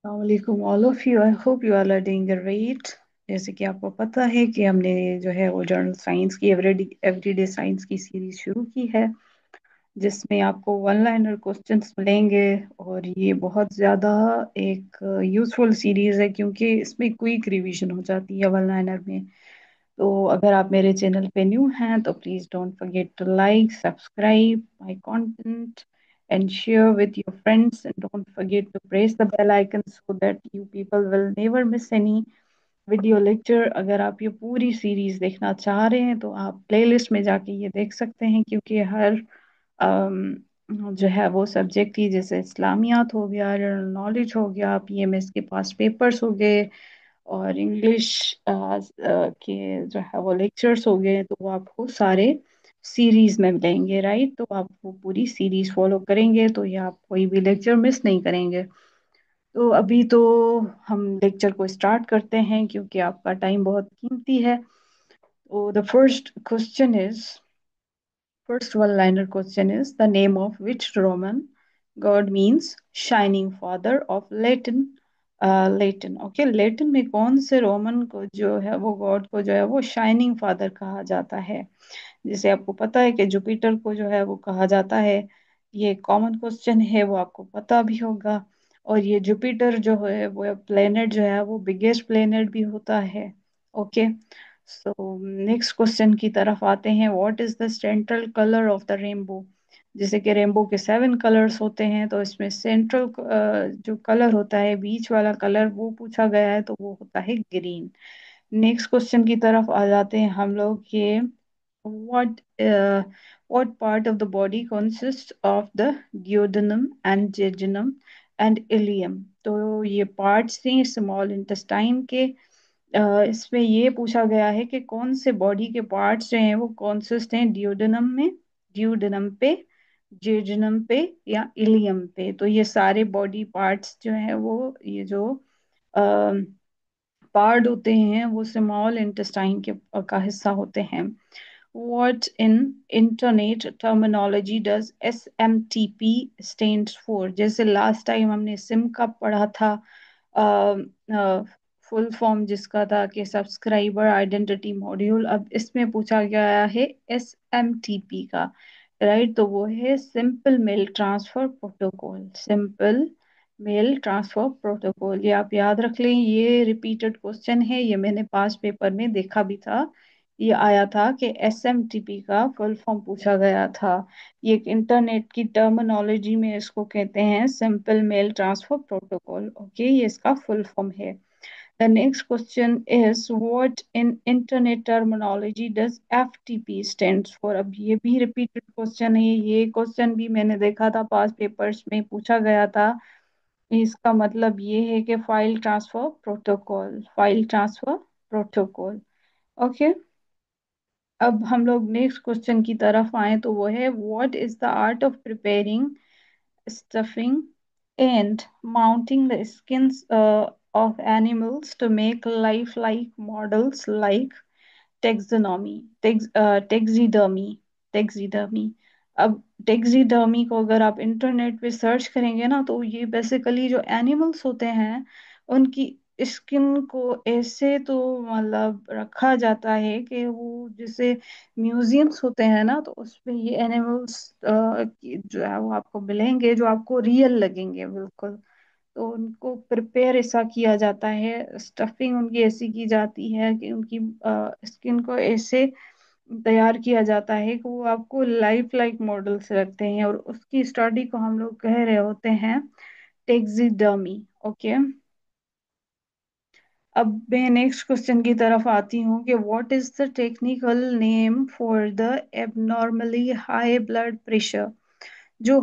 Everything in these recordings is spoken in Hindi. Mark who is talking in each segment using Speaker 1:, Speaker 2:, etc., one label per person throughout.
Speaker 1: वालेकुम all of you. I hope you are doing great. जैसे कि आपको पता है कि हमने जो है वो जर्नल साइंस की एवरीडे साइंस की सीरीज शुरू की है, जिसमें आपको वन लाइनर क्वेश्चंस मिलेंगे। और ये बहुत ज़्यादा एक यूज़फुल सीरीज है क्योंकि इसमें क्विक रिवीजन हो जाती है वन लाइनर में। तो अगर आप मेरे चैनल पे न्यू हैं तो please don't forget to like subscribe my content and share with your friends, and don't forget to press the bell icon so that you people will never miss any video lecture. अगर आप ये पूरी सीरीज देखना चाह रहे हैं तो आप प्लेलिस्ट में जाके ये देख सकते हैं, क्योंकि हर जो है वो सब्जेक्ट की, जैसे इस्लामियात हो गया, जनरल नॉलेज हो गया, पीएमएस के पास पेपर्स हो गए, और इंग्लिश के जो है वो लेक्चर्स हो गए, तो वो आपको सारे सीरीज में मिलेंगे। राइट, तो आप वो पूरी सीरीज फॉलो करेंगे तो ये आप कोई भी लेक्चर मिस नहीं करेंगे। तो अभी तो हम लेक्चर को स्टार्ट करते हैं क्योंकि आपका टाइम बहुत कीमती है। तो the first one liner question is the name of which Roman god means shining father of Latin। Latin, okay, Latin में कौन से रोमन को जो है वो गॉड को जो है वो शाइनिंग फादर कहा जाता है? जैसे आपको पता है कि जुपिटर को जो है वो कहा जाता है। ये कॉमन क्वेश्चन है, वो आपको पता भी होगा। और ये जुपिटर जो है वो प्लेनेट जो है वो बिगेस्ट प्लेनेट भी होता है। ओके, सो नेक्स्ट क्वेश्चन की तरफ आते हैं। What is the central colour of the rainbow? जैसे कि रेनबो के 7 कलर्स होते हैं, तो इसमें सेंट्रल जो कलर होता है, बीच वाला कलर, वो पूछा गया है, तो वो होता है ग्रीन। नेक्स्ट क्वेश्चन की तरफ आ जाते हैं हम लोग। ये what uh, what part of the body consists of the duodenum and jejunum and ileum? तो ये पार्ट्स थे स्मॉल इंटेस्टाइन के। इसमें ये पूछा गया है कि कौन से बॉडी के पार्ट्स जो हैं वो कॉन्सिस्ट हैं डिओडेनम में, डिओडेनम पे, जेजुनम पे, या इलियम पे। तो ये सारे बॉडी पार्ट्स जो हैं वो, ये जो पार्ट होते हैं वो स्मॉल इंटेस्टाइन के का हिस्सा होते हैं। What in internet terminology does SMTP stands for? जैसे लास्ट टाइम हमने सिम का पढ़ा था, फुल फॉर्म जिसका था कि सब्सक्राइबर आइडेंटिटी मॉड्यूल। अब इसमें पूछा गया है SMTP का। राइट, तो वो है simple mail transfer protocol. Simple mail transfer protocol, ये आप याद रख लें। ये रिपीटेड क्वेश्चन है, ये मैंने पास पेपर में देखा भी था। ये आया था कि एसएमटीपी का फुल फॉर्म पूछा गया था। ये एक इंटरनेट की टर्मिनोलॉजी में इसको कहते हैं simple mail transfer protocol. Okay, ये इसका फुल फॉर्म है। The next question is what in internet terminology does FTP stands for? अब ये भी रिपीटेड क्वेश्चन है, ये क्वेश्चन भी मैंने देखा था पास पेपर्स में पूछा गया था। इसका मतलब ये है कि file transfer protocol, file transfer protocol. Okay, अब हम लोग नेक्स्ट क्वेश्चन की तरफ आए, तो वो है what is the art of preparing stuffing and mounting the skins of animals to make lifelike models like taxidermy taxidermy। अब टेक्सीडर्मी को अगर आप इंटरनेट पे सर्च करेंगे ना, तो ये बेसिकली जो एनिमल्स होते हैं उनकी स्किन को ऐसे तो मतलब रखा जाता है कि वो जैसे म्यूजियम्स होते हैं ना, तो उसमें ये एनिमल्स जो है वो आपको मिलेंगे, जो आपको रियल लगेंगे बिल्कुल। तो उनको प्रिपेयर ऐसा किया जाता है, स्टफिंग उनकी ऐसी की जाती है कि उनकी स्किन को ऐसे तैयार किया जाता है कि वो आपको लाइफ लाइक मॉडल से रखते हैं, और उसकी स्टडी को हम लोग कह रहे होते हैं टेक्सिडर्मी। ओके, अब मैं नेक्स्ट क्वेश्चन की तरफ आती हूँ कि what is the technical name for the abnormally high blood pressure? जो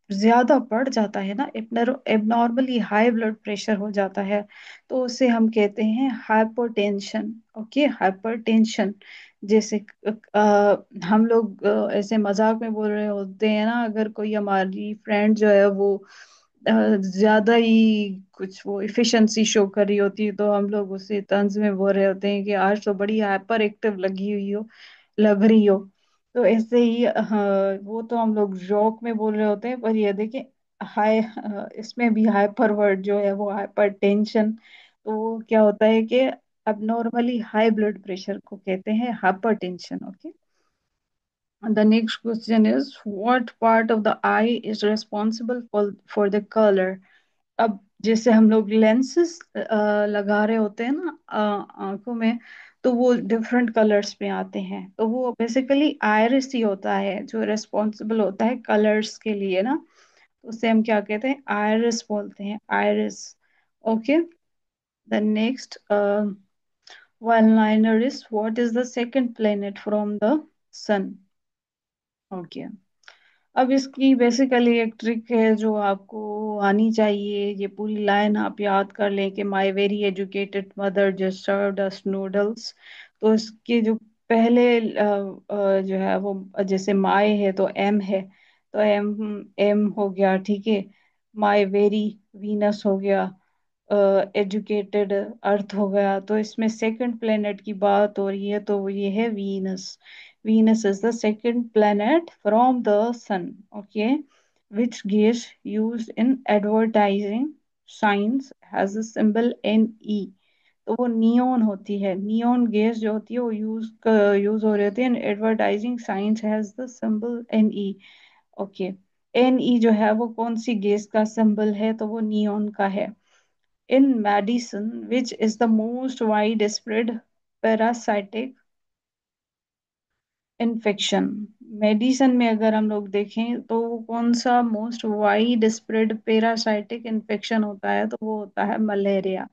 Speaker 1: ज्यादा बढ़ जाता है ना, एबनॉर्मली हाई ब्लड प्रेशर हो जाता है, तो उसे हम कहते हैं हाइपरटेंशन। Okay, hypertension. जैसे हम लोग ऐसे मजाक में बोल रहे होते हैं ना, अगर कोई हमारी फ्रेंड जो है वो ज्यादा ही कुछ वो इफिशिएंसी शो कर रही होती है, तो हम लोग उसे तंज में बोल रहे होते हैं कि आज तो बड़ी हाइपर एक्टिव लगी हुई हो, लग रही हो। तो ऐसे ही हाँ, वो तो हम लोग जोक में बोल रहे होते हैं, पर ये देखें हाई, इसमें भी हाइपर वर्ड जो है वो हाइपर टेंशन। तो वो क्या होता है कि अब नॉर्मली हाई ब्लड प्रेशर को कहते हैं hyper tension. Okay, the next question is what part of the I is responsible for the colour. अब जैसे हम लोग लेंसेस लगा रहे होते हैं ना आंखों में, तो वो डिफरेंट कलर्स में आते हैं, तो वो बेसिकली आयरिस ही होता है जो रिस्पॉन्सिबल होता है कलर्स के लिए ना। तो उसे हम क्या कहते हैं, आयरिस बोलते हैं, iris. Okay, the next one liner is what is the second planet from the sun. Okay, अब इसकी बेसिकली एक ट्रिक है जो आपको आनी चाहिए। ये पूरी लाइन आप याद कर लें कि my very educated mother just served us noodles. तो इसके जो पहले जो है वो जैसे माई है तो एम है, तो एम, एम हो गया, ठीक है। माई वेरी, वीनस हो गया, एजुकेटेड अर्थ हो गया। तो इसमें सेकंड प्लेनेट की बात हो रही है, तो वो ये है Venus. Venus is the second planet from the sun. Okay, which gas used in advertising signs has a symbol Ne। तो वो नियोन होती है, नियोन गैस जो होती है वो यूज हो रही होती है, advertising science has the symbol Ne। Okay, Ne जो है वो कौन सी गैस का सिंबल है, तो वो नियोन का है। In medicine which is the most wide spread parasitic infection. Medicine में अगर हम लोग देखें तो वो कौन सा most wide spread parasitic infection होता है, तो वो होता है malaria.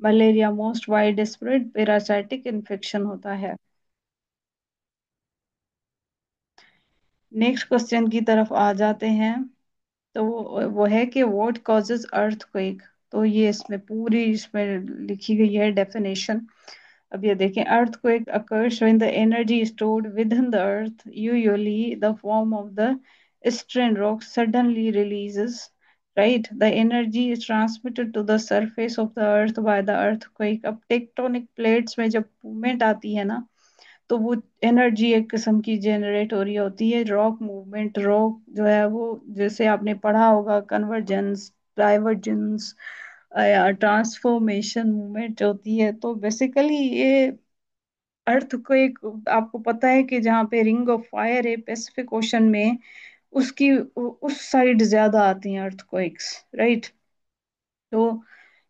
Speaker 1: Malaria most wide spread parasitic infection होता है। नेक्स्ट क्वेश्चन की तरफ आ जाते हैं। तो वो है कि व्हाट कॉजेज अर्थक्वेक। तो ये इसमें पूरी इसमें लिखी गई है डेफिनेशन। अब ये देखें, earthquake occurs when the energy stored within the earth, usually the form of the strain rock, suddenly releases. Right, the energy is transmitted to the surface of the earth by the earthquake। अब टेक्टोनिक प्लेट्स में जब मूवमेंट आती है ना, तो वो एनर्जी एक किस्म की जनरेट हो रही होती है। रॉक मूवमेंट, रॉक जो है वो जैसे आपने पढ़ा होगा कन्वर्जेंस, डाइवर्जेंस या ट्रांसफॉर्मेशन मूवमेंट होती है। तो बेसिकली ये अर्थ को एक, आपको पता है कि जहाँ पे रिंग ऑफ फायर है पैसिफिक ओशन में, उसकी उस साइड ज्यादा आती हैं अर्थक्वेक्स। राइट, तो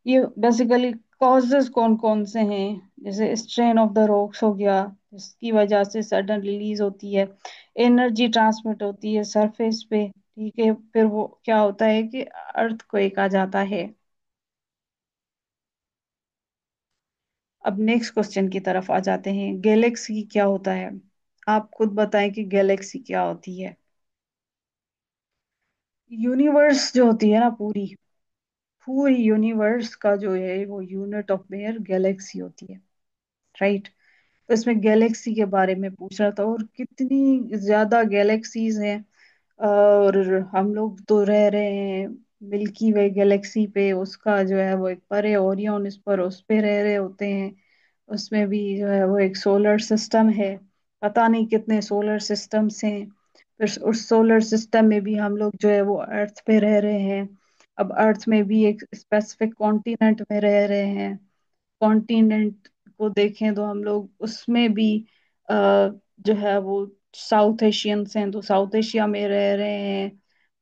Speaker 1: ये बेसिकली कॉजेज कौन कौन से हैं, जैसे स्ट्रेन ऑफ द रॉक्स हो गया, जिसकी वजह से सडन रिलीज होती है, एनर्जी ट्रांसमिट होती है सरफेस पे, ठीक है, फिर वो क्या होता है कि अर्थक्वेक आ जाता है। अब नेक्स्ट क्वेश्चन की तरफ आ जाते हैं, गैलेक्सी क्या होता है। आप खुद बताएं कि गैलेक्सी क्या होती है। यूनिवर्स जो होती है ना, पूरी पूरी यूनिवर्स का जो है वो यूनिट ऑफ मेयर गैलेक्सी होती है। राइट, तो इसमें गैलेक्सी के बारे में पूछ रहा था, और कितनी ज्यादा गैलेक्सीज हैं। और हम लोग तो रह रहे हैं मिल्की वे गैलेक्सी पे, उसका जो है वो एक परे ओरियन, इस पर उस पे रह रहे होते हैं। उसमें भी जो है वो एक सोलर सिस्टम है, पता नहीं कितने सोलर सिस्टम्स हैं। फिर उस सोलर सिस्टम में भी हम लोग जो है वो अर्थ पे रह रहे हैं। अब अर्थ में भी एक स्पेसिफिक कॉन्टिनेंट में रह रहे हैं। कॉन्टिनेंट को देखें तो हम लोग उसमें भी अ, जो है वो साउथ एशियंस हैं, तो साउथ एशिया में रह रहे हैं।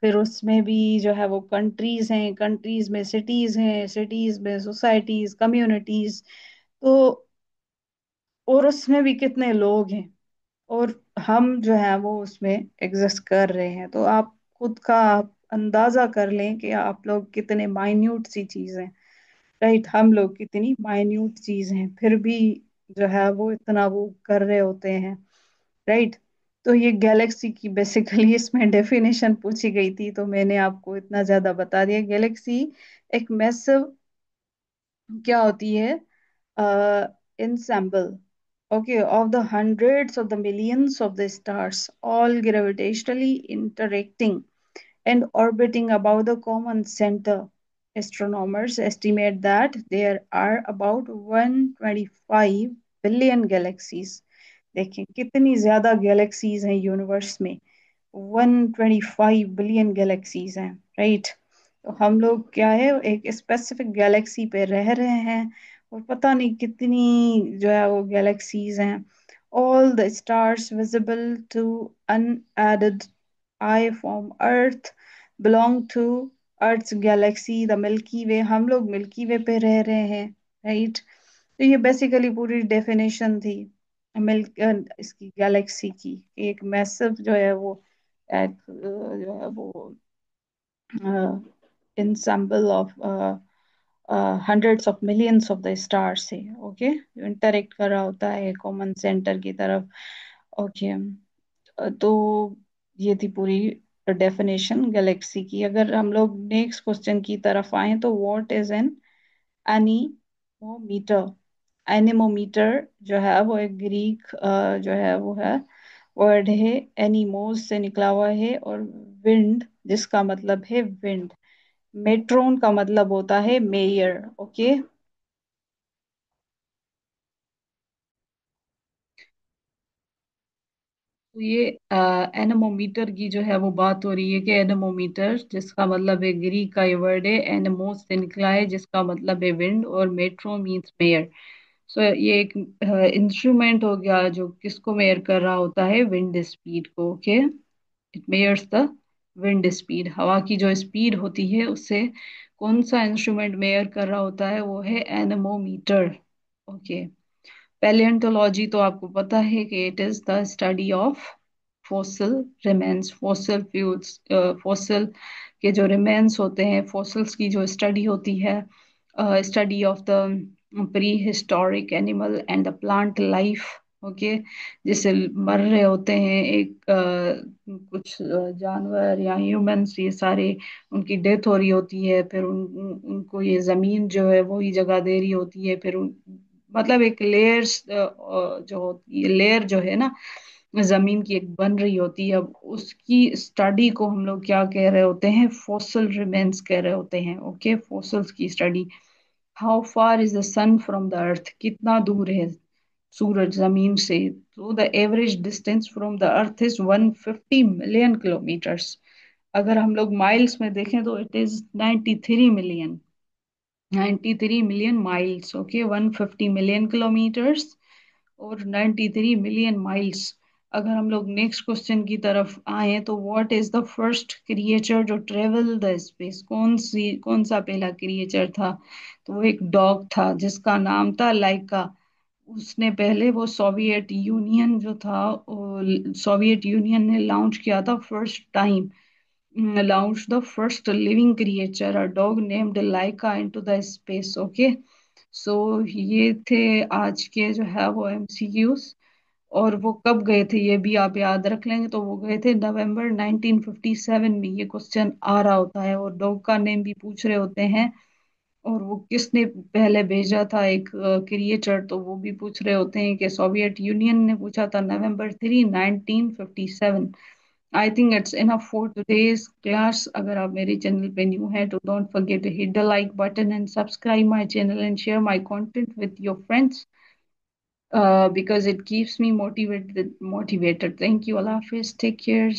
Speaker 1: फिर उसमें भी जो है वो कंट्रीज हैं, कंट्रीज में सिटीज हैं, सिटीज में सोसाइटीज, कम्युनिटीज। तो और उसमें भी कितने लोग हैं, और हम जो है वो उसमें एग्जिस्ट कर रहे हैं। तो आप खुद का आप अंदाजा कर लें कि आप लोग कितने माइन्यूट सी चीज हैं। राइट, हम लोग कितनी माइन्यूट चीज हैं, फिर भी जो है वो इतना वो कर रहे होते हैं। राइट, तो ये गैलेक्सी की बेसिकली इसमें डेफिनेशन पूछी गई थी, तो मैंने आपको इतना ज्यादा बता दिया। गैलेक्सी एक मैसिव क्या होती है, ensemble, okay, of the hundreds of the millions of the stars, all gravitationally interacting and orbiting about the common center. Astronomers estimate that there are about 125 billion galaxies। देखें कितनी ज्यादा गैलेक्सीज हैं यूनिवर्स में, 125 बिलियन गैलेक्सीज हैं। राइट। तो हम लोग क्या है, एक स्पेसिफिक गैलेक्सी पे रह रहे हैं, और पता नहीं कितनी जो है वो गैलेक्सीज हैं। All the stars visible to unaided eye from Earth belong to Earth's galaxy, the Milky Way। हम लोग मिल्की वे पे रह रहे हैं, राइट। तो ये बेसिकली पूरी डेफिनेशन थी मिल्क इसकी गैलेक्सी की। एक मैसिव जो है वो एक जो है वो ensemble of hundreds of millions of the stars से, ओके, जो इंटरेक्ट कर रहा होता है कॉमन सेंटर की तरफ। ओके, तो ये थी पूरी डेफिनेशन गैलेक्सी की। अगर हम लोग नेक्स्ट क्वेश्चन की तरफ आए तो what is an anemometer. Anemometer जो है वो एक ग्रीक जो है वो है वर्ड है, एनीमोस से निकला हुआ है, और विंड जिसका मतलब है विंड। मेट्रोन का मतलब होता है मेयर, ओके। तो ये एनेमोमीटर की जो है वो बात हो रही है कि एनेमोमीटर जिसका मतलब है, ग्रीक का ये वर्ड है, एनेमोस से निकला है जिसका मतलब है विंड, और मेट्रो मींस मेयर। सो ये एक इंस्ट्रूमेंट हो गया जो किसको मेयर कर रहा होता है, विंड स्पीड को, okay. It measures the wind speed, हवा की जो स्पीड होती है उससे कौन सा इंस्ट्रूमेंट मेयर कर रहा होता है, वो है एनेमोमीटर, ओके। पैलियोंटोलॉजी तो आपको पता है कि it is the study of fossil remains, fossil fuels, fossil के जो रिमेन्स होते हैं, फॉसिल्स की जो स्टडी होती है, study of the pre historic animal and the plant life, okay. जिससे मर रहे होते हैं एक कुछ जानवर या ह्यूमंस, ये सारे उनकी डेथ हो रही होती है, फिर उनको ये जमीन जो है वो ही जगह दे रही होती है, फिर मतलब एक लेयर्स जो होती है, लेयर जो है ना जमीन की एक बन रही होती है, अब उसकी स्टडी को हम लोग क्या कह रहे होते हैं, फॉसिल रिमेन्स कह रहे होते हैं, ओके। फॉसिल्स की स्टडी। How far is the sun from the earth, कितना दूर है सूरज जमीन से। तो the average distance from the earth is 150 million kilometres. अगर हम लोग माइल्स में देखें तो it is 93 million, 93 million miles, okay. 150 million kilometres और 93 मिलियन माइल्स। अगर हम लोग नेक्स्ट क्वेश्चन की तरफ आए तो what is the first creature जो ट्रेवल द स्पेस, कौन सा पहला क्रिएचर था, तो वो एक डॉग था जिसका नाम था लाइका। उसने पहले वो सोवियत यूनियन जो था, सोवियत यूनियन ने लॉन्च किया था first time, launched the first living creature, a dog named Laika, into the space, okay। सो ये थे आज के जो है वो एमसीक्यूज। और वो कब गए थे ये भी आप याद रख लेंगे, तो वो गए थे नवंबर 1957 में, ये क्वेश्चन आ रहा होता है, और डॉग का नेम भी पूछ रहे होते हैं, और वो किसने पहले भेजा था एक क्रिएटर, तो वो भी पूछ रहे होते हैं कि सोवियत यूनियन ने पूछा था नवंबर 3 1957। I think it's enough for today's class. अगर आप मेरे चैनल पे न्यू हैं तो don't forget to hit the like button and subscribe my channel and share my content with your friends, because it keeps me motivated. Thank you. Allah Hafiz. Take care.